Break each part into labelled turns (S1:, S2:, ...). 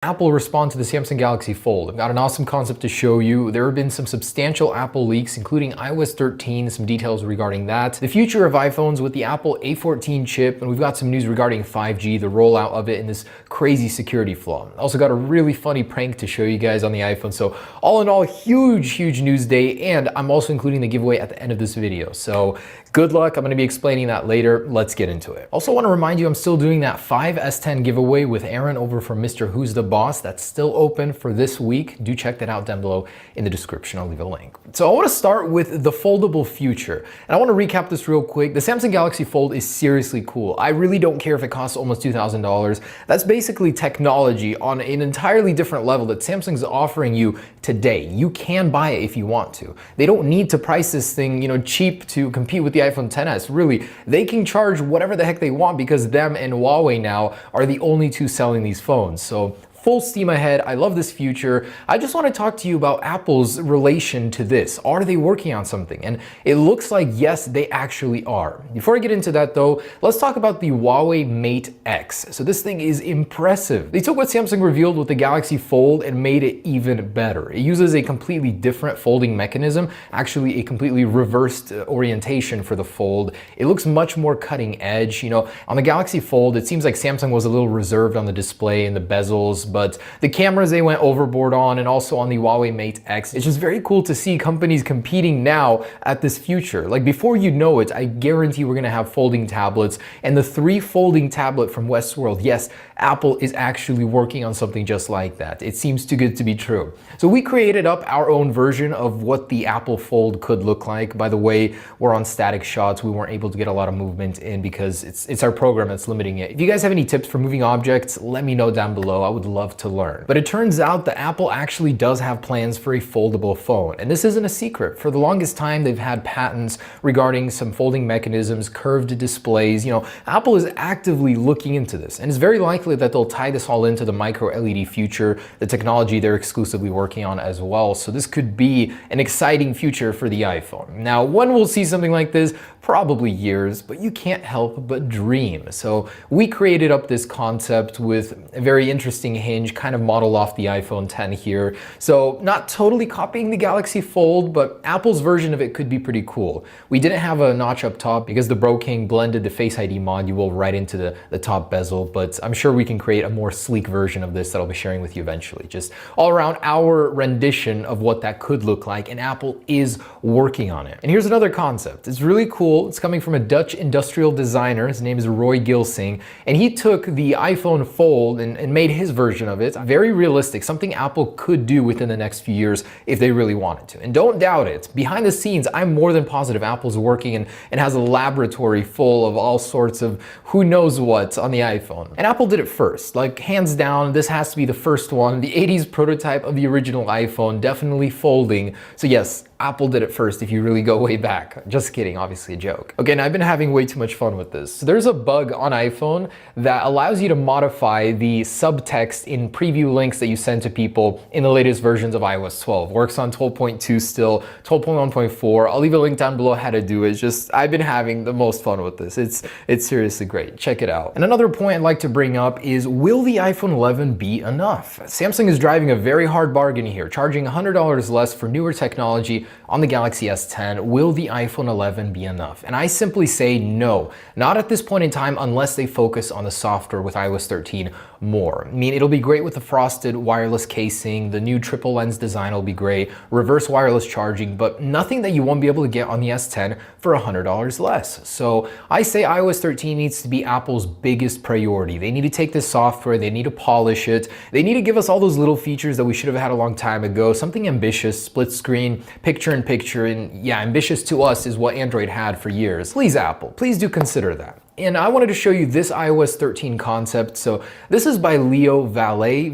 S1: Apple respond to the Samsung Galaxy Fold. I've got an awesome concept to show you. There have been some substantial Apple leaks, including iOS 13, some details regarding that, the future of iPhones with the Apple A14 chip, and we've got some news regarding 5G, the rollout of it, and this crazy security flaw. Also got a really funny prank to show you guys on the iPhone. So all in all, huge news day, and I'm also including the giveaway at the end of this video. So good luck. I'm going to be explaining that later. Let's get into it. Also want to remind you, I'm still doing that 5 S10 giveaway with Aaron over from Mr. Who's the Boss. That's still open for this week. Do check that out down below in the description. I'll leave a link. So I want to start with the foldable future. And I want to recap this real quick. The Samsung Galaxy Fold is seriously cool. I really don't care if it costs almost $2,000. That's basically technology on an entirely different level that Samsung's offering you today. You can buy it if you want to. They don't need to price this thing, cheap to compete with the iPhone XS. Really, they can charge whatever the heck they want because them and Huawei now are the only two selling these phones. So full steam ahead. I love this future. I just want to talk to you about Apple's relation to this. Are they working on something? And it looks like yes, they actually are. Before I get into that though, let's talk about the Huawei Mate X. So this thing is impressive. They took what Samsung revealed with the Galaxy Fold and made it even better. It uses a completely different folding mechanism, actually a completely reversed orientation for the Fold. It looks much more cutting edge. On the Galaxy Fold, it seems like Samsung was a little reserved on the display and the bezels, but the cameras they went overboard on, and also on the Huawei Mate X. It's just very cool to see companies competing now at this future. Like before you know it, I guarantee we're gonna have folding tablets, and the 3 folding tablet from Westworld. Yes, Apple is actually working on something just like that. It seems too good to be true. So we created up our own version of what the Apple Fold could look like. By the way, we're on static shots. We weren't able to get a lot of movement in because it's our program that's limiting it. If you guys have any tips for moving objects, let me know down below. I would love to learn. But it turns out that Apple actually does have plans for a foldable phone. And this isn't a secret. For the longest time, they've had patents regarding some folding mechanisms, curved displays. Apple is actively looking into this. And it's very likely that they'll tie this all into the micro LED future, the technology they're exclusively working on as well. So this could be an exciting future for the iPhone. Now, when we'll see something like this? Probably years, but you can't help but dream. So we created up this concept with a very interesting hinge, kind of modeled off the iPhone X here. So not totally copying the Galaxy Fold, but Apple's version of it could be pretty cool. We didn't have a notch up top because the Bro King blended the Face ID module right into the top bezel, but I'm sure we can create a more sleek version of this that I'll be sharing with you eventually. Just all around our rendition of what that could look like, and Apple is working on it. And here's another concept. It's really cool. It's coming from a Dutch industrial designer. His name is Roy Gilsing, and he took the iPhone Fold and made his version of it. Very realistic, something Apple could do within the next few years if they really wanted to. And don't doubt it, behind the scenes, I'm more than positive Apple's working and has a laboratory full of all sorts of who knows what on the iPhone. And Apple did it first, like hands down, this has to be the first one. The 80s prototype of the original iPhone, definitely folding. So yes, Apple did it first if you really go way back. Just kidding, obviously a joke. Okay, and I've been having way too much fun with this. So there's a bug on iPhone that allows you to modify the subtext in preview links that you send to people in the latest versions of iOS 12. Works on 12.2 still, 12.1.4. I'll leave a link down below how to do it. Just, I've been having the most fun with this. It's seriously great. Check it out. And another point I'd like to bring up is, will the iPhone 11 be enough? Samsung is driving a very hard bargain here, charging $100 less for newer technology on the Galaxy S10. Will the iPhone 11 be enough? And I simply say no, not at this point in time unless they focus on the software with iOS 13 more. I mean, it'll be great with the frosted wireless casing, the new triple lens design will be great, reverse wireless charging, but nothing that you won't be able to get on the S10 for $100 less. So I say iOS 13 needs to be Apple's biggest priority. They need to take this software, they need to polish it, they need to give us all those little features that we should have had a long time ago, something ambitious, split screen, picture-in-picture, and yeah, ambitious to us is what Android had for years. Please, Apple, please do consider that. And I wanted to show you this iOS 13 concept. So this is by Leo Valet,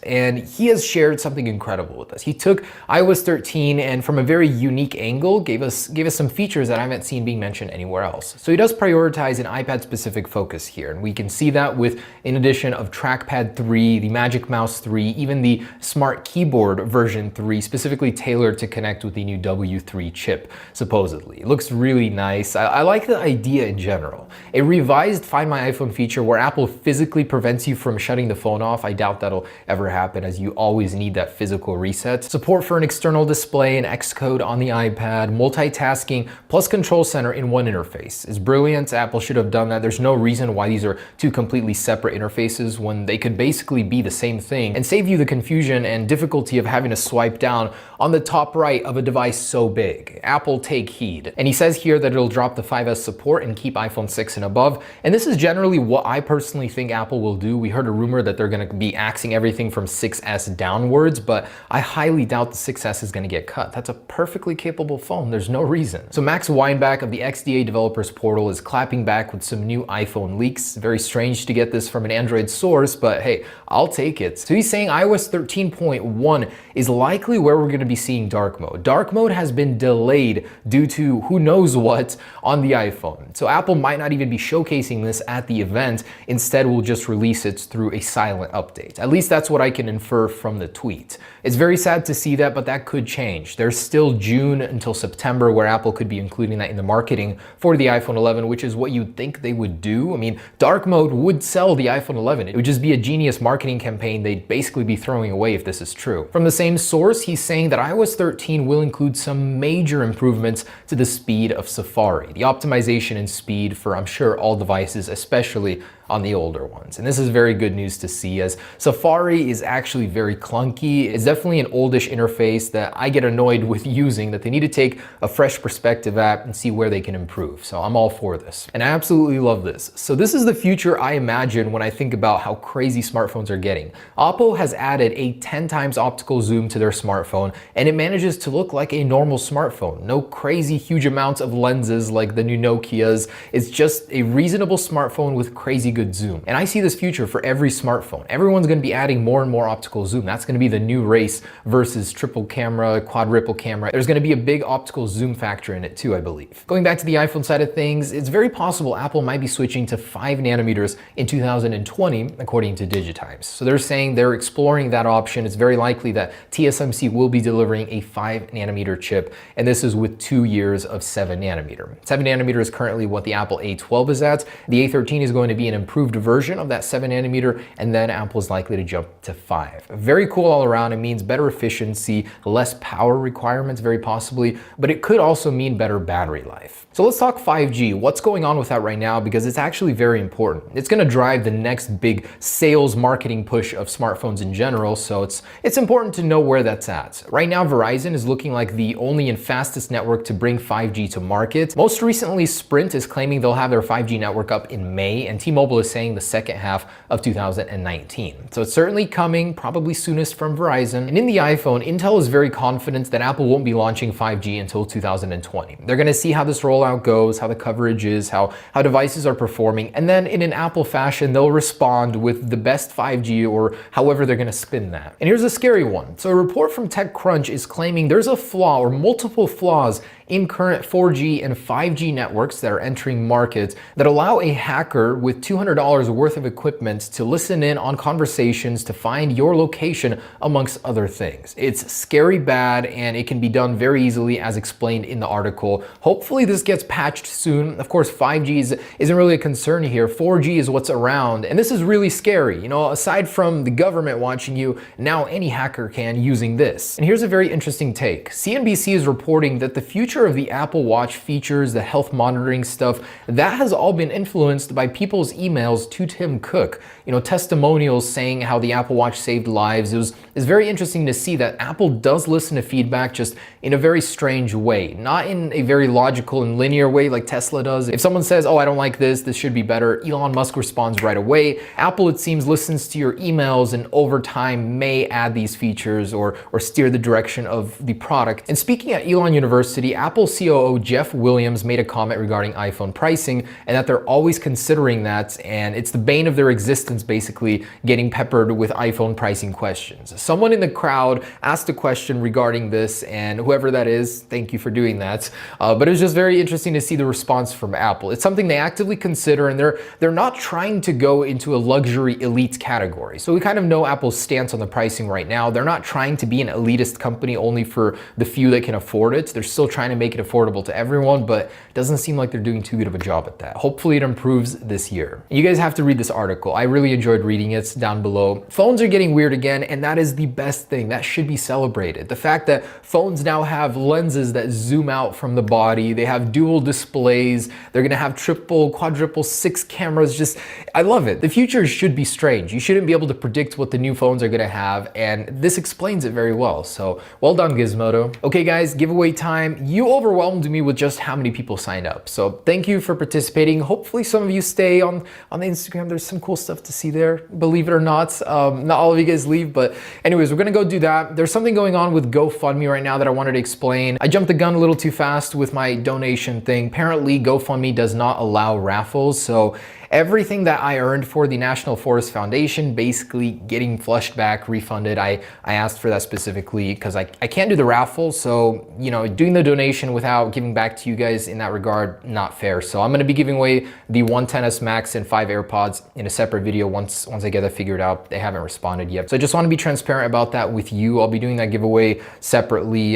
S1: and he has shared something incredible with us. He took iOS 13 and from a very unique angle gave us some features that I haven't seen being mentioned anywhere else. So he does prioritize an iPad specific focus here, and we can see that with in addition of Trackpad 3, the Magic Mouse 3, even the Smart Keyboard version 3, specifically tailored to connect with the new W3 chip, supposedly. It looks really nice. I like the idea in general. a revised Find My iPhone feature where Apple physically prevents you from shutting the phone off. I doubt that'll ever happen, as you always need that physical reset. Support for an external display and Xcode on the iPad, multitasking, plus Control Center in one interface. It's brilliant. Apple should have done that. There's no reason why these are two completely separate interfaces when they could basically be the same thing and save you the confusion and difficulty of having to swipe down on the top right of a device so big. Apple, take heed. And he says here that it'll drop the 5S support and keep iPhone 6 and above. And this is generally what I personally think Apple will do. We heard a rumor that they're going to be axing everything from 6S downwards, but I highly doubt the 6S is going to get cut. That's a perfectly capable phone. There's no reason. So Max Weinbach of the XDA Developers Portal is clapping back with some new iPhone leaks. Very strange to get this from an Android source, but hey, I'll take it. So he's saying iOS 13.1 is likely where we're going to be seeing dark mode. Dark mode has been delayed due to who knows what on the iPhone. So Apple might not even be showcasing this at the event. Instead, we'll just release it through a silent update. At least that's what I can infer from the tweet. It's very sad to see that, but that could change. There's still June until September where Apple could be including that in the marketing for the iPhone 11, which is what you'd think they would do. I mean, dark mode would sell the iPhone 11. It would just be a genius marketing campaign they'd basically be throwing away if this is true. From the same source, he's saying that iOS 13 will include some major improvements to the speed of Safari, the optimization and speed for, I'm sure, all devices, especially on the older ones. And this is very good news to see, as Safari is actually very clunky. It's definitely an oldish interface that I get annoyed with using, that they need to take a fresh perspective at and see where they can improve. So I'm all for this. And I absolutely love this. So this is the future I imagine when I think about how crazy smartphones are getting. Oppo has added a 10 times optical zoom to their smartphone, and it manages to look like a normal smartphone. No crazy huge amounts of lenses like the new Nokias. It's just a reasonable smartphone with crazy good zoom. And I see this future for every smartphone. Everyone's going to be adding more and more optical zoom. That's going to be the new race versus triple camera, quadruple camera. There's going to be a big optical zoom factor in it too, I believe. Going back to the iPhone side of things, it's very possible Apple might be switching to 5 nanometers in 2020, according to Digitimes. So they're saying they're exploring that option. It's very likely that TSMC will be delivering a 5 nanometer chip, and this is with 2 years of 7 nanometer. 7 nanometer is currently what the Apple A12 is at. The A13 is going to be an improved version of that 7 nanometer, and then Apple is likely to jump to 5. Very cool all around. It means better efficiency, less power requirements, very possibly, but it could also mean better battery life. So let's talk 5G. What's going on with that right now? Because it's actually very important. It's going to drive the next big sales marketing push of smartphones in general, so it's important to know where that's at. Right now, Verizon is looking like the only and fastest network to bring 5G to market. Most recently, Sprint is claiming they'll have their 5G network up in May, and T-Mobile is saying the second half of 2019. So it's certainly coming, probably soonest from Verizon. And in the iPhone, Intel is very confident that Apple won't be launching 5G until 2020. They're going to see how this rollout goes, how the coverage is, how devices are performing, and then in an Apple fashion, they'll respond with the best 5G or however they're going to spin that. And here's a scary one. So a report from TechCrunch is claiming there's a flaw or multiple flaws in current 4G and 5G networks that are entering markets that allow a hacker with $200 worth of equipment to listen in on conversations to find your location, amongst other things. It's scary bad, and it can be done very easily as explained in the article. Hopefully this gets patched soon. Of course, 5G isn't really a concern here. 4G is what's around, and this is really scary. You know, aside from the government watching you, now any hacker can using this. And here's a very interesting take. CNBC is reporting that the future of the Apple Watch features, the health monitoring stuff, that has all been influenced by people's emails to Tim Cook. You know, testimonials saying how the Apple Watch saved lives. It's very interesting to see that Apple does listen to feedback, just in a very strange way, not in a very logical and linear way like Tesla does. If someone says, oh, I don't like this should be better, Elon Musk responds right away. Apple, it seems, listens to your emails and over time may add these features or steer the direction of the product. And speaking at Elon University, Apple COO Jeff Williams made a comment regarding iPhone pricing, and that they're always considering that, and it's the bane of their existence, basically, getting peppered with iPhone pricing questions. Someone in the crowd asked a question regarding this, and whoever that is, thank you for doing that. But it was just very interesting to see the response from Apple. It's something they actively consider, and they're not trying to go into a luxury elite category. So we kind of know Apple's stance on the pricing right now. They're not trying to be an elitist company only for the few that can afford it. They're still trying to to make it affordable to everyone, but it doesn't seem like they're doing too good of a job at that. Hopefully it improves this year. You guys have to read this article. I really enjoyed reading it. It's down below. Phones are getting weird again, and that is the best thing. That should be celebrated. The fact that phones now have lenses that zoom out from the body, they have dual displays, they're gonna have triple, quadruple, 6 cameras. Just, I love it. The future should be strange. You shouldn't be able to predict what the new phones are gonna have, and this explains it very well. So well done, Gizmodo. Okay guys, giveaway time. You overwhelmed me with just how many people signed up. So thank you for participating. Hopefully some of you stay on the Instagram. There's some cool stuff to see there, believe it or not. Not all of you guys leave, but anyways, we're gonna go do that. There's something going on with GoFundMe right now that I wanted to explain. I jumped the gun a little too fast with my donation thing. Apparently GoFundMe does not allow raffles, so everything that I earned for the National Forest Foundation basically getting flushed back, refunded. I asked for that specifically because I can't do the raffle, so you know, doing the donation without giving back to you guys in that regard, not fair. So I'm gonna be giving away the 110s Max and 5 AirPods in a separate video once I get that figured out. They haven't responded yet. So I just want to be transparent about that with you. I'll be doing that giveaway separately.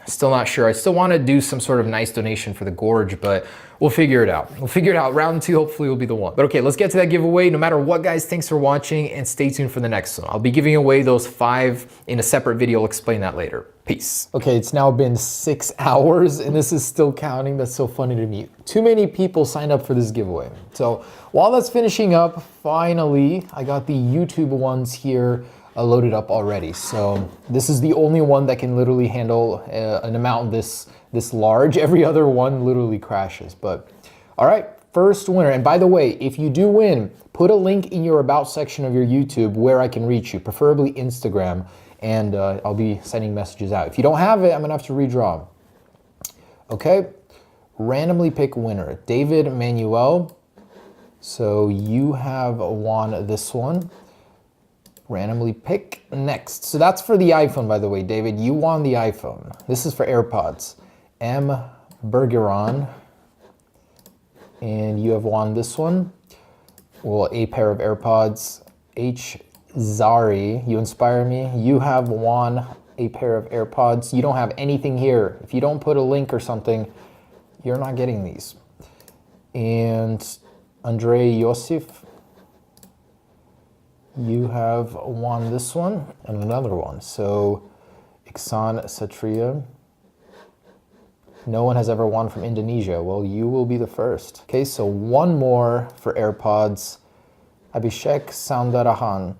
S1: Still not sure. I still want to do some sort of nice donation for the gorge, but we'll figure it out. We'll figure it out. Round 2 hopefully will be the one. But okay, let's get to that giveaway. No matter what, guys, thanks for watching and stay tuned for the next one. I'll be giving away those 5 in a separate video. I'll explain that later. Peace. Okay, it's now been 6 hours and this is still counting. That's so funny to me. Too many people signed up for this giveaway. So while that's finishing up, finally, I got the YouTube ones here loaded up already. So this is the only one that can literally handle an amount this large. Every other one literally crashes. But all right, first winner. And by the way, if you do win, put a link in your about section of your YouTube where I can reach you, preferably Instagram, and I'll be sending messages out. If you don't have it, I'm gonna have to redraw. Okay, randomly pick winner. David Manuel. So you have won this one. Randomly pick next. So that's for the iPhone, by the way, David. You won the iPhone. This is for AirPods. M. Bergeron. And you have won this one. Well, a pair of AirPods. H. Zari, you inspire me. You have won a pair of AirPods. You don't have anything here. If you don't put a link or something, you're not getting these. And Andrei Yosif, you have won this one and another one. So Iksan Satria, no one has ever won from Indonesia. Well, you will be the first. Okay, so one more for AirPods. Abhishek Soundarahan,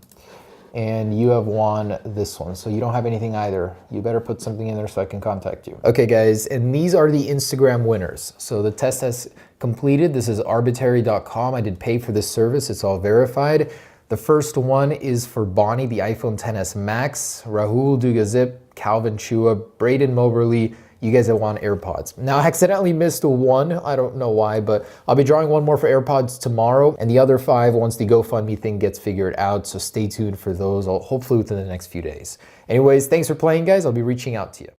S1: and you have won this one. So you don't have anything either. You better put something in there so I can contact you. Okay guys, and these are the Instagram winners. So the test has completed. This is arbitrary.com. I did pay for this service. It's all verified. The first one is for Bonnie, the iPhone XS Max, Rahul Dugazip, Calvin Chua, Braden Moberly. You guys have won AirPods. Now I accidentally missed one. I don't know why, but I'll be drawing one more for AirPods tomorrow and the other 5 once the GoFundMe thing gets figured out. So stay tuned for those, hopefully within the next few days. Anyways, thanks for playing, guys. I'll be reaching out to you.